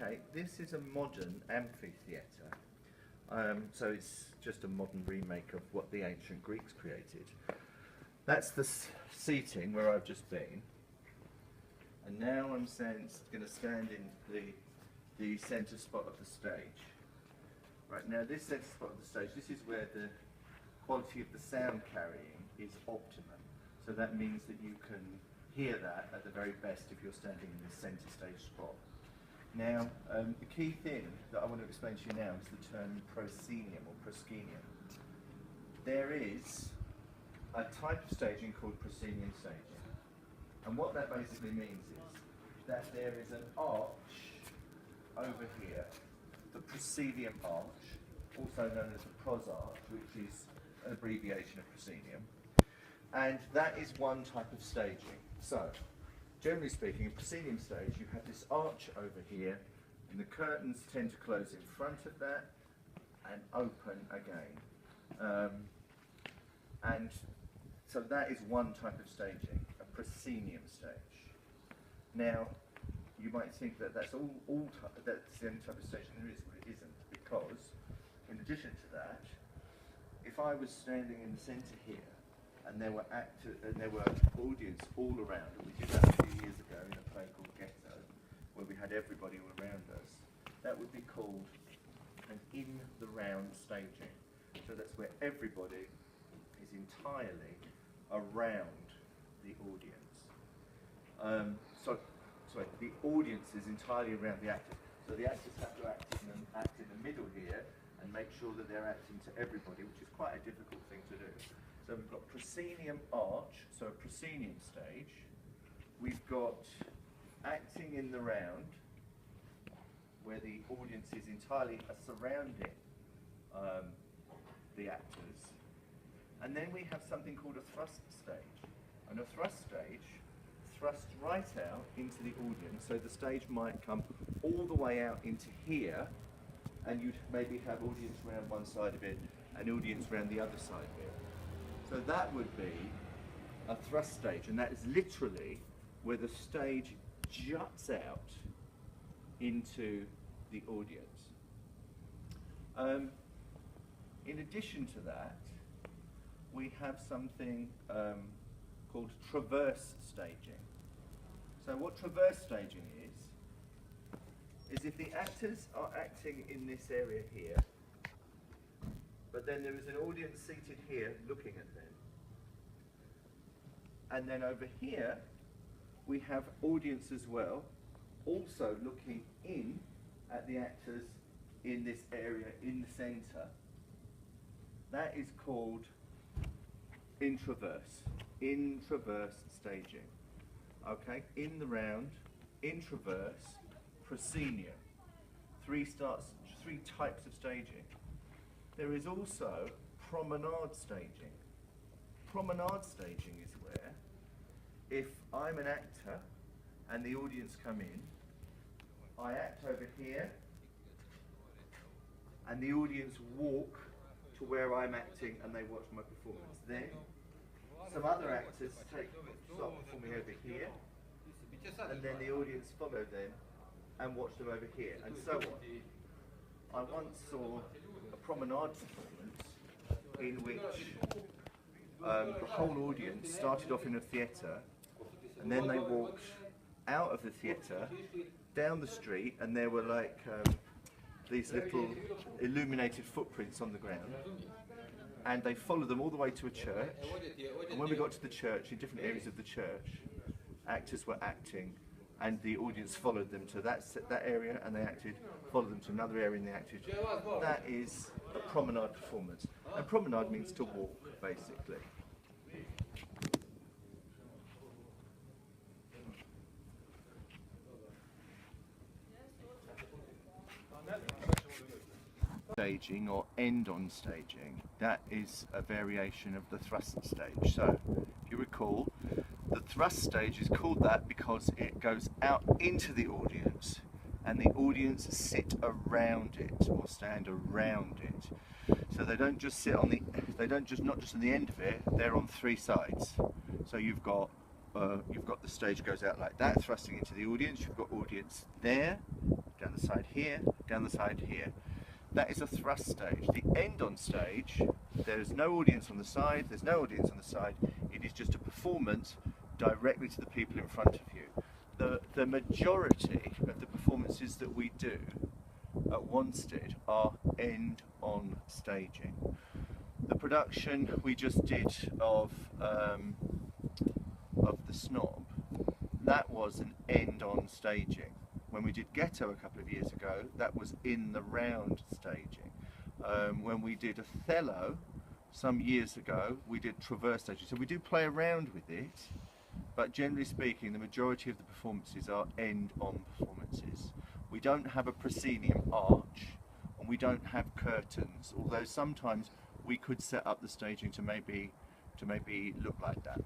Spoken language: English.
Okay, this is a modern amphitheatre. So it's just a modern remake of what the ancient Greeks created. That's the seating where I've just been. And now I'm going to stand in the centre spot of the stage. Right, now this centre spot of the stage, this is where the quality of the sound carrying is optimum. So that means that you can hear that at the very best if you're standing in this centre stage spot. Now, the key thing that I want to explain to you now is the term proscenium or proscenium. There is a type of staging called proscenium staging. And what that basically means is that there is an arch over here, the proscenium arch, also known as the pros arch, which is an abbreviation of proscenium. And that is one type of staging. So, generally speaking, in proscenium stage, you have this arch over here, and the curtains tend to close in front of that and open again. And so that is one type of staging, a proscenium stage. Now, you might think that that's that's the only type of staging there is, but it isn't, because in addition to that, if I was standing in the centre here, and there were audience all around, and we did that a few years ago in a play called Ghetto, where we had everybody all around us, that would be called an in-the-round staging. So that's where everybody is entirely around the audience. Sorry, the audience is entirely around the actors. So the actors have to act in the middle here and make sure that they're acting to everybody, which is quite a difficult thing to do. So we've got proscenium arch, so a proscenium stage. We've got acting in the round, where the audience is entirely surrounding the actors. And then we have something called a thrust stage. And a thrust stage thrusts right out into the audience, so the stage might come all the way out into here, and you'd maybe have audience around one side of it and audience around the other side of it. So that would be a thrust stage, and that is literally where the stage juts out into the audience. In addition to that, we have something called traverse staging. So what traverse staging is if the actors are acting in this area here, but then there is an audience seated here looking at them. And then over here, we have audience as well, also looking in at the actors in this area in the centre. That is called intraverse staging. Okay, in the round, intraverse, proscenium. Three types of staging. There is also promenade staging. Promenade staging is where, if I'm an actor and the audience come in, I act over here and the audience walk to where I'm acting and they watch my performance. Then some other actors start performing over here, and then the audience follow them and watch them over here, and so on. I once saw a promenade performance in which the whole audience started off in a theatre, and then they walked out of the theatre, down the street, and there were like these little illuminated footprints on the ground. And they followed them all the way to a church, and when we got to the church, in different areas of the church, actors were acting, and the audience followed them to that area, and they acted, followed them to another area, and they acted. That is a promenade performance. And promenade means to walk, basically. Staging or end-on staging, that is a variation of the thrust stage. So, if you recall, the thrust stage is called that because it goes out into the audience and the audience sit around it or stand around it. So they don't just sit on not just on the end of it, they're on three sides. So you've got the stage goes out like that, thrusting into the audience. You've got audience there, down down the side here, down the side here. That is a thrust stage. The end on stage, there's no audience on the side, there's no audience on the side, it is just a performance directly to the people in front of you. The majority of the performances that we do at Wanstead are end on staging. The production we just did of The Snob, that was an end on staging. When we did Ghetto a couple of years ago, that was in the round staging. When we did Othello some years ago, we did traverse staging. So we do play around with it, but generally speaking, the majority of the performances are end-on performances. We don't have a proscenium arch, and we don't have curtains, although sometimes we could set up the staging to maybe look like that.